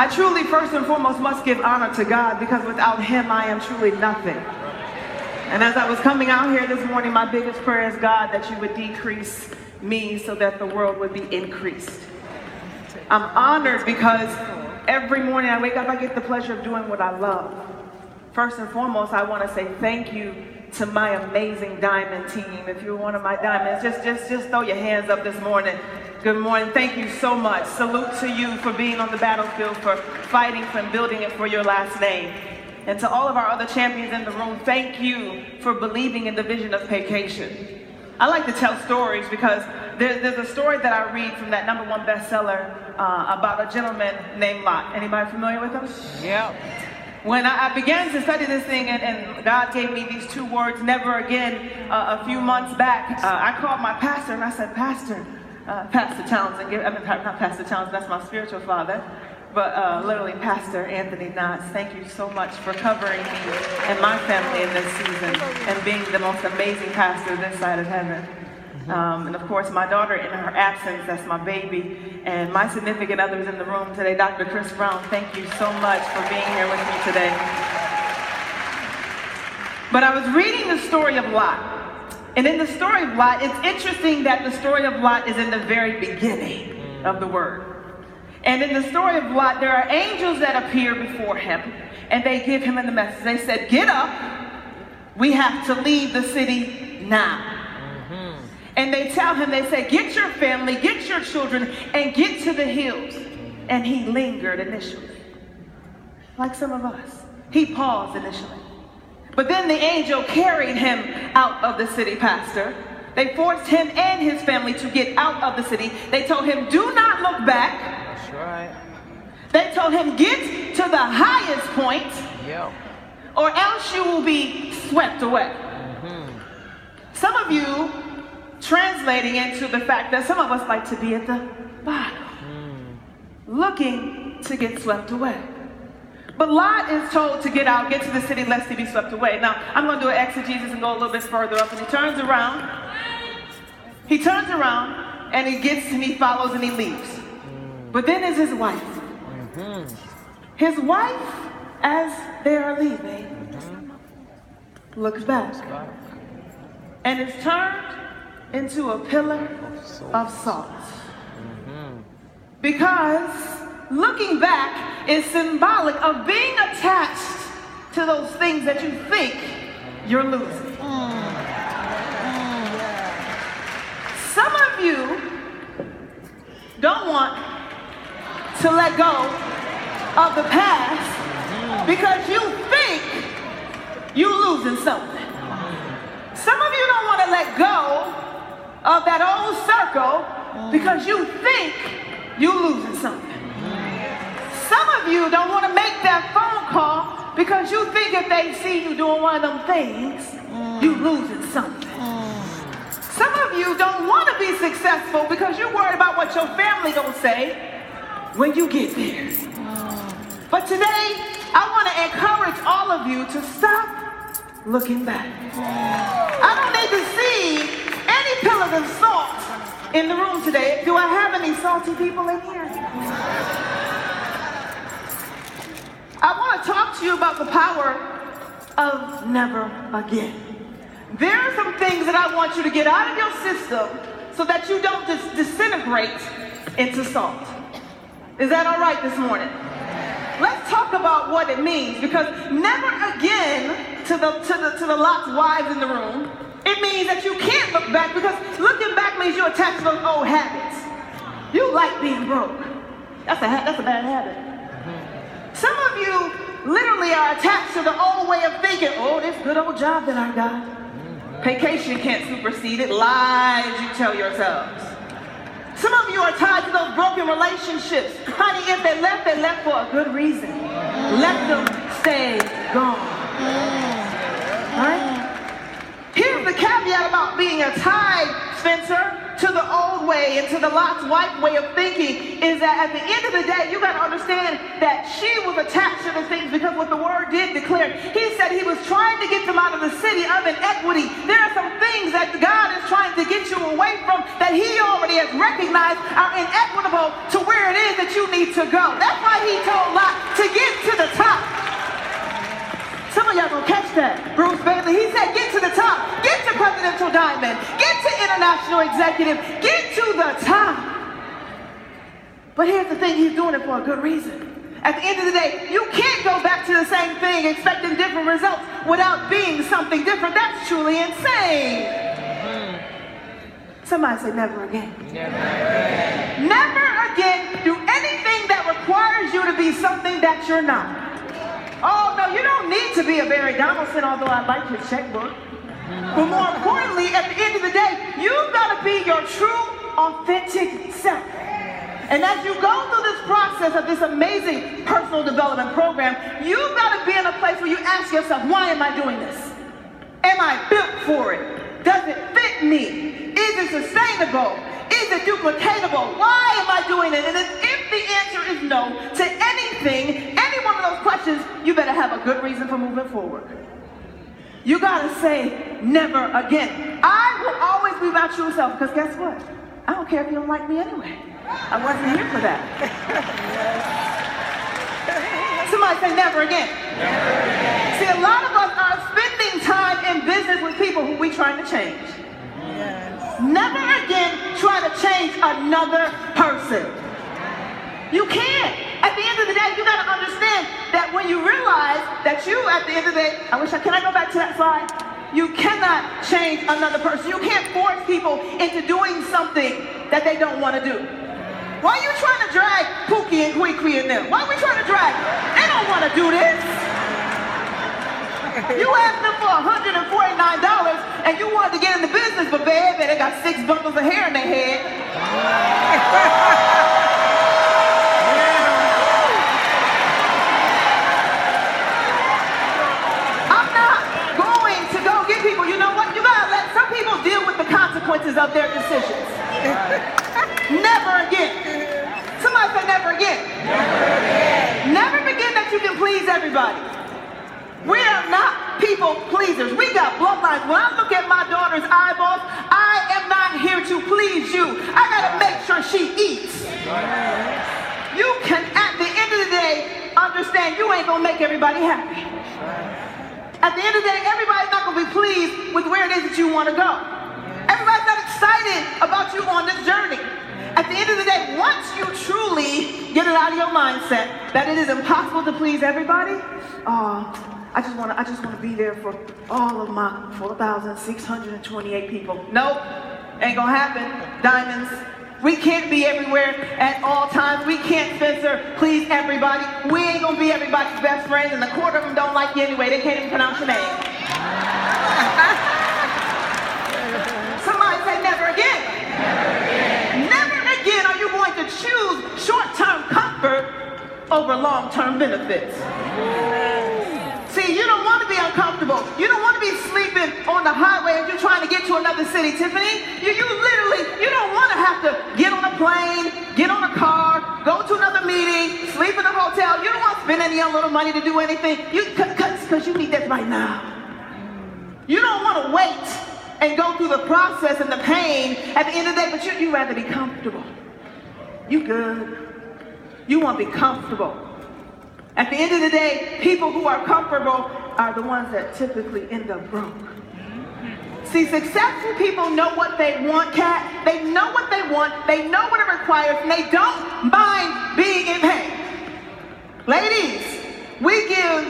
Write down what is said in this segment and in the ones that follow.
I truly, first and foremost, must give honor to God, because without him, I am truly nothing. And as I was coming out here this morning, my biggest prayer is, God, that you would decrease me so that the world would be increased. I'm honored because every morning I wake up, I get the pleasure of doing what I love. First and foremost, I want to say thank you to my amazing diamond team. If you're one of my diamonds, just throw your hands up this morning. Good morning. Thank you so much. Salute to you for being on the battlefield, for fighting, for building it for your last name. And to all of our other champions in the room, thank you for believing in the vision of Vacation. I like to tell stories because there's a story that I read from that #1 bestseller about a gentleman named Lot. Anybody familiar with him? Yeah. When I began to study this thing and God gave me these 2 words, never again, a few months back, I called my pastor and I said, Pastor Townsend, not Pastor Townsend, that's my spiritual father, but literally Pastor Anthony Knotts, thank you so much for covering me and my family in this season and being the most amazing pastor this side of heaven. And of course, my daughter in her absence, that's my baby, and my significant others in the room today, Dr. Chris Brown, thank you so much for being here with me today. But I was reading the story of Lot. And in the story of Lot, it's interesting that the story of Lot is in the very beginning of the word. And in the story of Lot, there are angels that appear before him, and they give him the message. They said, get up, we have to leave the city now. And they tell him, they say, get your family, get your children, and get to the hills. And he lingered initially, like some of us. He paused initially. But then the angel carried him out of the city, Pastor. They forced him and his family to get out of the city. They told him, do not look back. That's right. They told him, get to the highest point, or else you will be swept away. Some of you, translating into the fact that some of us like to be at the bottom, looking to get swept away. But Lot is told to get out, get to the city, lest he be swept away. Now, I'm going to do an exegesis and go a little bit further up. And he turns around, and he gets and he follows and he leaves. But then is his wife. His wife, as they are leaving, looks back and is turned into a pillar of salt. Because looking back is symbolic of being attached to those things that you think you're losing. Some of you don't want to let go of the past because you think you're losing something. Some of you don't want to let go of that old circle because you think you're losing something. Some of you don't want to make that phone call because you think if they see you doing one of them things, you're losing something. Some of you don't want to be successful because you're worried about what your family gonna say when you get there. But today, I want to encourage all of you to stop looking back. I don't need to see any pillars of salt in the room today. Do I have any salty people in here? I want to talk to you about the power of never again. There are some things that I want you to get out of your system so that you don't just disintegrate into salt. Is that all right this morning? Let's talk about what it means, because never again to the Lot's wives in the room, it means that you can't look back, because looking back means you're attached to those old habits. You like being broke. That's a bad habit. Some of you literally are attached to the old way of thinking. Oh, this good old job that I got. Vacation can't supersede it. Lies you tell yourselves. Some of you are tied to those broken relationships. Honey, if they left for a good reason. Let them stay gone. Right? Here's the caveat about being a tied, Spencer, to the old way and to the Lot's wife way of thinking, is that at the end of the day, you got to understand that she was attached to the things, because what the word did declare, he said he was trying to get them out of the city of inequity. There are some things that God is trying to get you away from that he already has recognized are inequitable to where it is that you need to go. That's why he told Lot to get to the top. Some of y'all gonna catch that. Bruce Bailey, he said get to the top. Get to presidential diamond. Get to international executive. Get to the top. But here's the thing, he's doing it for a good reason. At the end of the day, you can't go back to the same thing expecting different results without being something different. That's truly insane. Somebody say never again. Never again. Never again do anything that requires you to be something that you're not. Oh, no, you don't need to be a Barry Donaldson, although I like your checkbook. But more importantly, at the end of the day, you've got to be your true, authentic self. And as you go through this process of this amazing personal development program, you've got to be in a place where you ask yourself, why am I doing this? Am I built for it? Does it fit me? Is it sustainable? Is it duplicatable? Why am I doing it? And if the answer is no to anything, any one of those questions, you better have a good reason for moving forward. You gotta say, never again. I will always be my true self, because guess what? I don't care if you don't like me anyway. I wasn't here for that. Somebody say never again. Never again. See, a lot of us are spending time in business with people who we're trying to change. Never again try to change another person. You can't. At the end of the day, you got to understand that when you realize that you, at the end of the day, can I go back to that slide? You cannot change another person. You can't force people into doing something that they don't want to do. Why are you trying to drag Pookie and Kwee and them? Why are we trying to drag them? They don't want to do this. You asked them for $149 and you wanted to get in the business, but baby, they got 6 bundles of hair in their head. I'm not going to go get people. You know what? You gotta let some people deal with the consequences of their decisions. Never again. Somebody say never again. Never again. Never begin that you can please everybody. We are not people pleasers. We got bloodlines. When I look at my daughter's eyeballs, I am not here to please you. I gotta make sure she eats. You can, at the end of the day, understand you ain't gonna make everybody happy. At the end of the day, everybody's not gonna be pleased with where it is that you wanna go. Everybody's not excited about you on this journey. At the end of the day, once you truly get it out of your mindset that it is impossible to please everybody, I just want to be there for all of my 4,628 people. Nope, ain't gonna happen. Diamonds. We can't be everywhere at all times. We can't, Spencer, please everybody. We ain't gonna be everybody's best friends, and a quarter of them don't like you anyway. They can't even pronounce your name. Somebody say never again. Never again. Never again are you going to choose short-term comfort over long-term benefits. See, you don't want to be uncomfortable. You don't want to be sleeping on the highway if you're trying to get to another city, Tiffany. You don't want to have to get on a plane, get on a car, go to another meeting, sleep in a hotel. You don't want to spend any little money to do anything. Because you need that right now. You don't want to wait and go through the process and the pain at the end of the day, but you'd rather be comfortable. You good. You want to be comfortable. At the end of the day, people who are comfortable are the ones that typically end up broke. See, successful people know what they want, Kat. They know what they want. They know what it requires, and they don't mind being in pain. Ladies, we give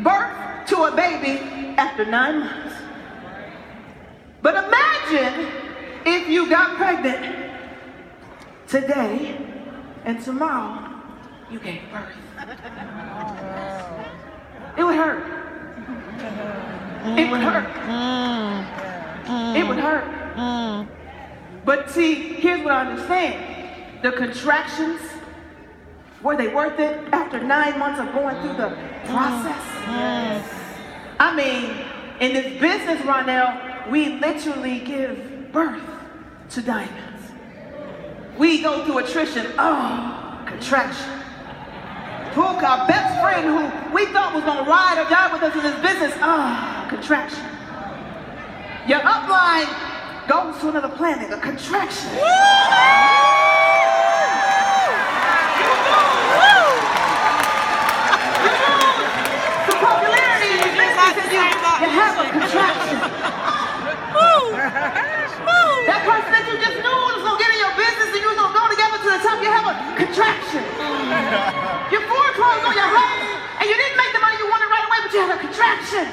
birth to a baby after 9 months. But imagine if you got pregnant today and tomorrow you gave birth. It would hurt. It would hurt. It would hurt. But see, here's what I understand. The contractions, were they worth it after 9 months of going through the process? I mean, in this business, Ronell, we literally give birth to diamonds. We go through attrition. Contraction. Hook, our best friend who we thought was going to ride or die with us in this business. Contraction. Your upline goes to another planet, a contraction. The popularity in your business and you have a contraction. That person that you just knew was going to get in your business and you was going to go together to the top, you have a contraction. You're foreclosed on your home and you didn't make the money you wanted right away, but you had a contraction.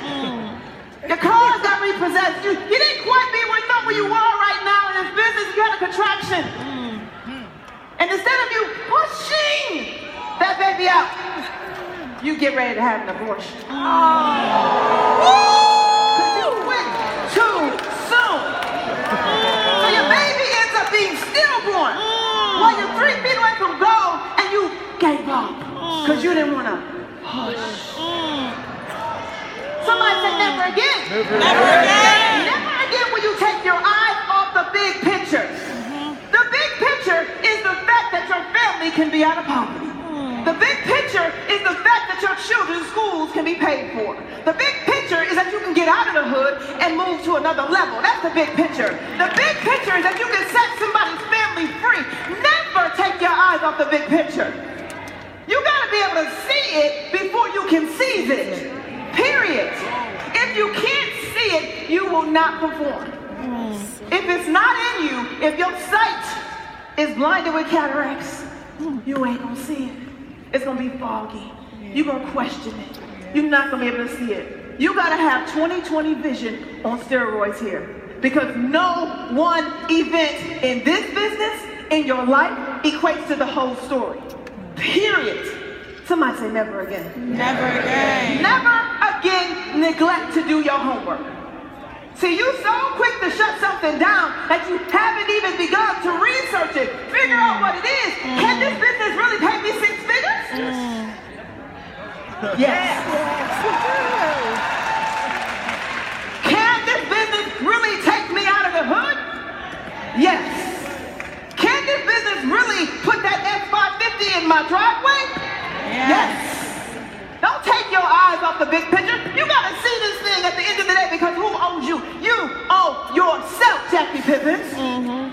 Your cars got repossessed. You didn't quite be where you thought where you were right now in this business, you had a contraction. And instead of you pushing that baby out, you get ready to have an abortion. Because you went too soon. So your baby ends up being stillborn while you're 3 feet away from goal and you gave up because you didn't want to push. Somebody say never again. Never again. Never again will you take your eyes off the big picture. The big picture is the fact that your family can be out of poverty. The big picture is the fact that your children's schools can be paid for. The big picture is that you can get out of the hood and move to another level. That's the big picture. The big picture is that you can set somebody's family free. Never take your eyes off the big picture. You gotta be able to see it before you can seize it. Period. If you can't see it, you will not perform. If it's not in you, if your sight is blinded with cataracts, you ain't gonna see it. It's gonna be foggy. You're gonna question it. You're not gonna be able to see it. You gotta have 20/20 vision on steroids here. Because no one event in this business, in your life, equates to the whole story. Period. Somebody say never again. Never again. Never again neglect to do your homework. See, you so quick to shut something down that you haven't even begun to research it, figure out what it is. Can this business really pay me 6 figures? Yes. Can this business really take me out of the hood? Yes. Can this business really put that F550 in my driveway? Yes. Don't take your eyes off the big picture. You gotta see this thing at the end of the day because who owns you? You owe yourself, Jackie Pippins.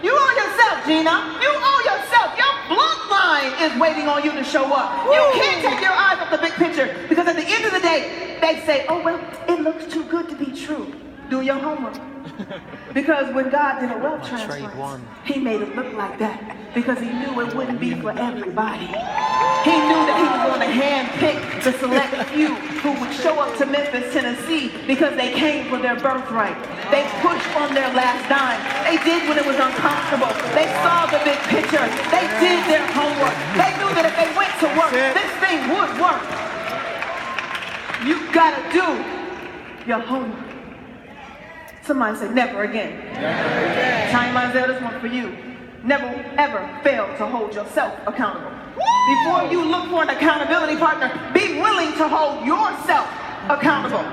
You owe yourself, Gina. You owe yourself. Your bloodline is waiting on you to show up. You can't take your eyes off the big picture because at the end of the day, they say, oh, well, it looks too good to be true. Do your homework. Because when God did a wealth transfer, he made it look like that because he knew it wouldn't be for everybody. He knew that he was going to handpick the select few who would show up to Memphis, Tennessee because they came for their birthright. They pushed on their last dime. They did when it was uncomfortable. They saw the big picture. They did their homework. They knew that if they went to work, this thing would work. You gotta do your homework. Somebody say never again. Never again. Chinaza, this one for you. Never ever fail to hold yourself accountable. Before you look for an accountability partner, be willing to hold yourself accountable.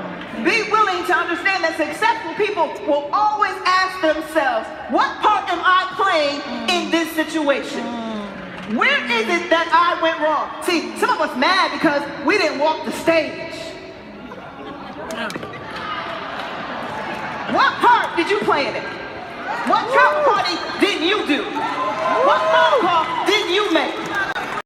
Be willing to understand that successful people will always ask themselves, what part am I playing in this situation? Where is it that I went wrong? See, some of us mad because we didn't walk the stage. What part did you play in it? What travel party didn't